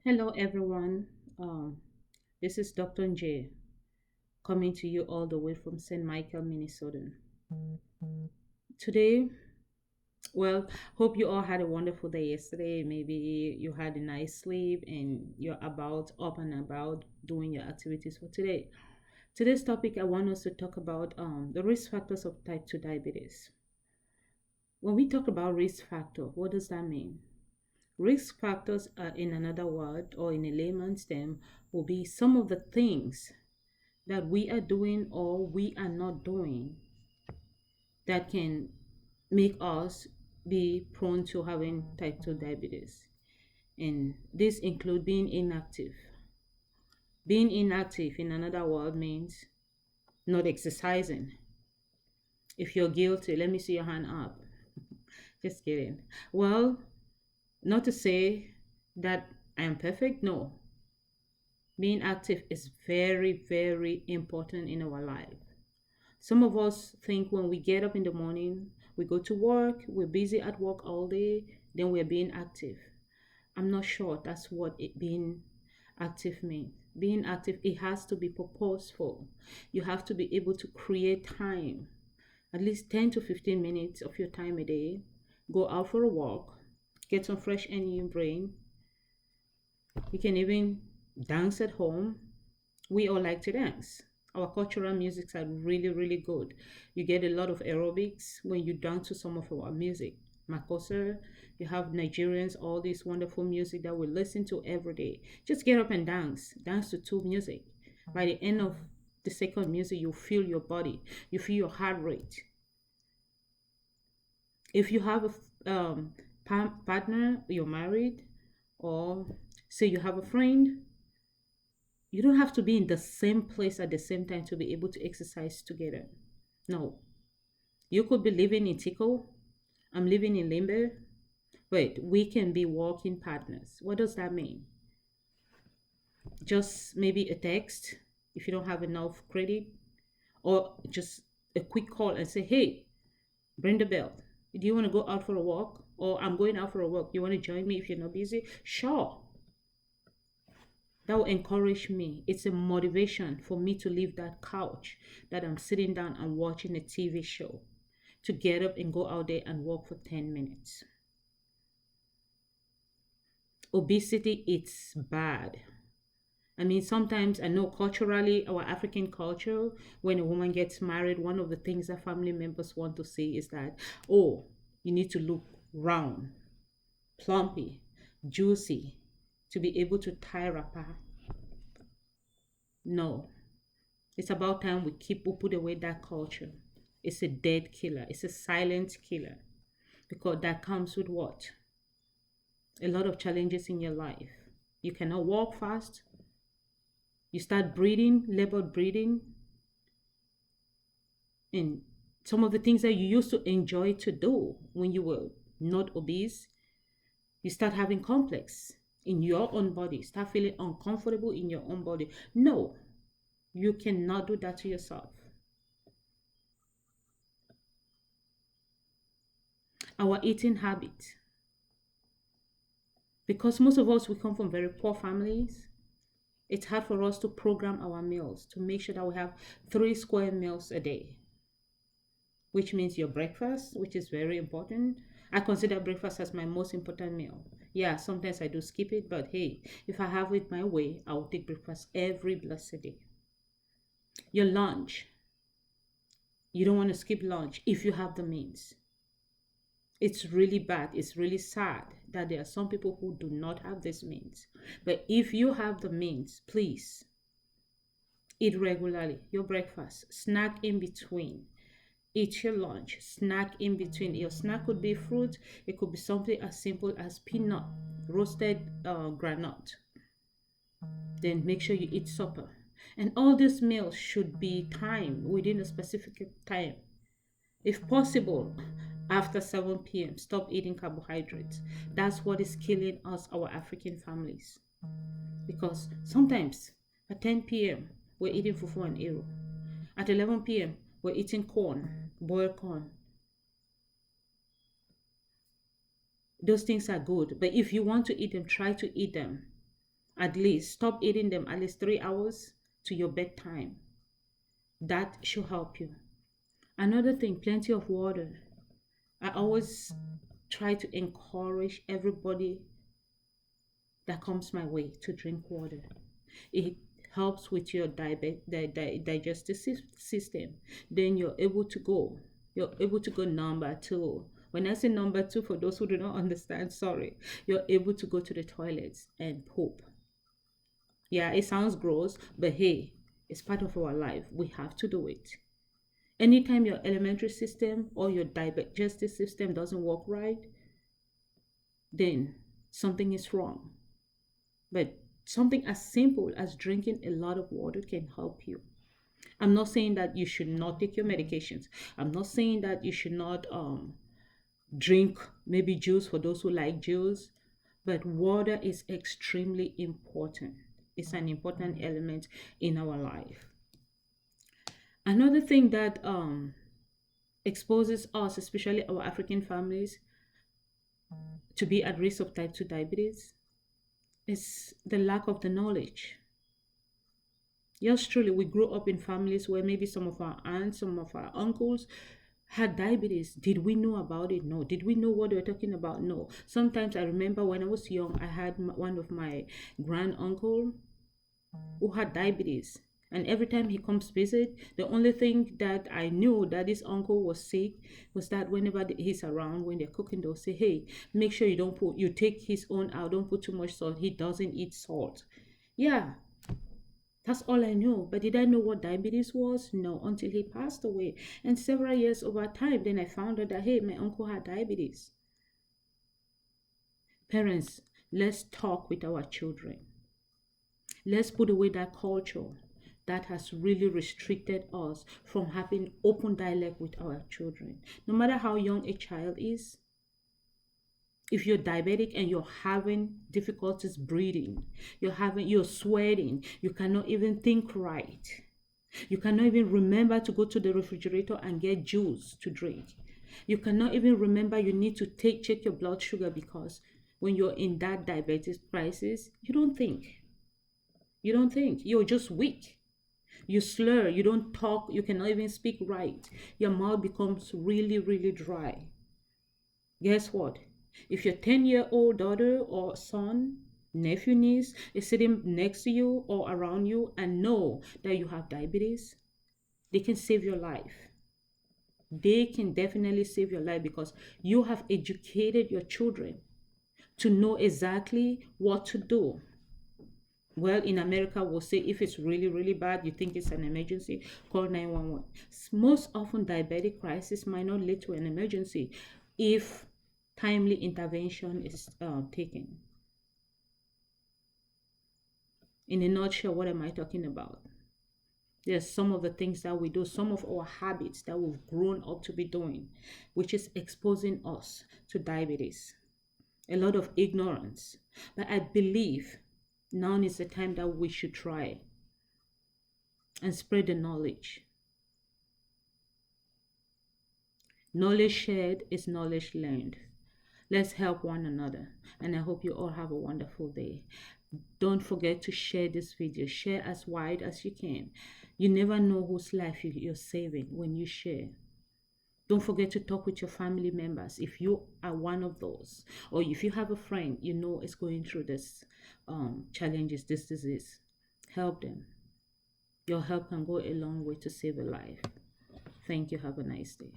Hello, everyone. Um, this is Dr. J coming to you all the way from St. Michael, Minnesota. Today, well, hope you all had a wonderful day yesterday. Maybe you had a nice sleep and you're about up and about doing your activities for today. Today's topic, I want us to talk about the risk factors of type 2 diabetes. When we talk about risk factor, what does that mean? Risk factors are, in another word or in a layman's term, will be some of the things that we are doing or we are not doing that can make us be prone to having type 2 diabetes. And this include being inactive. Being inactive, in another word, means not exercising. If you're guilty, let me see your hand up. Just kidding. Well, not to say that I am perfect, no. Being active is very, very important in our life. Some of us think when we get up in the morning, we go to work, we're busy at work all day, then we're being active. I'm not sure that's what being active means. Being active, it has to be purposeful. You have to be able to create time, at least 10 to 15 minutes of your time a day. Go out for a walk, get some fresh air in your brain. You can even dance at home. We all like to dance. Our cultural musics are really, really good. You get a lot of aerobics when you dance to some of our music. Makosa, you have Nigerians, all this wonderful music that we listen to every day. Just get up and dance. Dance to two music. By the end of the second music, you feel your body. You feel your heart rate. If you have a partner, you're married, or say you have a friend, you don't have to be in the same place at the same time to be able to exercise together. No. You could be living in Tico. I'm living in Limber. Wait, we can be walking partners. What does that mean? Just maybe a text if you don't have enough credit, or just a quick call and say, hey, bring the bell. Do you want to go out for a walk? Or I'm going out for a walk. You want to join me if you're not busy? Sure. That will encourage me. It's a motivation for me to leave that couch that I'm sitting down and watching a TV show to get up and go out there and walk for 10 minutes. Obesity, it's bad. I mean, sometimes I know culturally, our African culture, when a woman gets married, one of the things that family members want to see is that, oh, you need to look round, plumpy, juicy, to be able to tie a wrapper. No, it's about time we put away that culture. It's a dead killer. It's a silent killer because that comes with what? A lot of challenges in your life. You cannot walk fast. You start breathing, labored breathing, and some of the things that you used to enjoy to do when you were not obese, you start having complex in your own body, start feeling uncomfortable in your own body. No, you cannot do that to yourself. Our eating habit, because most of us we come from very poor families, it's hard for us to program our meals to make sure that we have 3 square meals a day, which means your breakfast, which is very important. I consider breakfast as my most important meal. Yeah, sometimes I do skip it, but hey, if I have it my way, I'll take breakfast every blessed day. Your lunch, you don't want to skip lunch if you have the means. It's really bad. It's really sad that there are some people who do not have this means. But if you have the means, please eat regularly. Your breakfast, snack in between. Eat your lunch, snack in between. Your snack could be fruit. It could be something as simple as peanut, roasted granite. Then make sure you eat supper. And all these meals should be timed within a specific time. If possible, after 7 p.m., stop eating carbohydrates. That's what is killing us, our African families. Because sometimes at 10 p.m., we're eating fufu and eru. At 11 p.m., we're eating corn, boiled corn. Those things are good, but if you want to eat them, try to eat them At least stop eating them at least 3 hours to your bedtime. That should help you. Another thing, plenty of water. I always try to encourage everybody that comes my way to drink water. It helps with your digestive system. Then you're able to go number two. When I say number two, for those who do not understand, sorry, you're able to go to the toilets and poop. Yeah, it sounds gross, but hey, it's part of our life. We have to do it. Anytime your elementary system or your digestive system doesn't work right, then something is wrong. But something as simple as drinking a lot of water can help you. I'm not saying that you should not take your medications. I'm not saying that you should not drink maybe juice for those who like juice, but water is extremely important. It's an important element in our life. Another thing that exposes us, especially our African families, to be at risk of type 2 diabetes is the lack of the knowledge. Yes, truly, we grew up in families where maybe some of our aunts, some of our uncles had diabetes. Did we know about it? No. Did we know what they were talking about? No. Sometimes I remember when I was young, I had one of my grand uncle who had diabetes. And every time he comes visit, the only thing that I knew that this uncle was sick was that whenever he's around, when they're cooking, they'll say, "Hey, make sure you take his own out. Don't put too much salt. He doesn't eat salt." Yeah, that's all I knew. But did I know what diabetes was? No, until he passed away. And several years over time, then I found out that, hey, my uncle had diabetes. Parents, let's talk with our children. Let's put away that culture that has really restricted us from having open dialogue with our children. No matter how young a child is, if you're diabetic and you're having difficulties breathing, you're sweating, you cannot even think right. You cannot even remember to go to the refrigerator and get juice to drink. You cannot even remember you need to check your blood sugar because when you're in that diabetes crisis, you don't think. You don't think. You're just weak. You slur, you don't talk, you cannot even speak right. Your mouth becomes really, really dry. Guess what? If your 10-year-old daughter or son, nephew, niece is sitting next to you or around you and know that you have diabetes, they can save your life. They can definitely save your life because you have educated your children to know exactly what to do. Well, in America, we'll say if it's really, really bad, you think it's an emergency, call 911. Most often, diabetic crisis might not lead to an emergency if timely intervention is taken. In a nutshell, what am I talking about? There's some of the things that we do, some of our habits that we've grown up to be doing, which is exposing us to diabetes. A lot of ignorance. But I believe now is the time that we should try and spread the knowledge. Knowledge shared is knowledge learned. Let's help one another. And I hope you all have a wonderful day. Don't forget to share this video. Share as wide as you can. You never know whose life you're saving when you share. Don't forget to talk with your family members if you are one of those, or if you have a friend you know is going through this challenges, this disease. Help them. Your help can go a long way to save a life. Thank you. Have a nice day.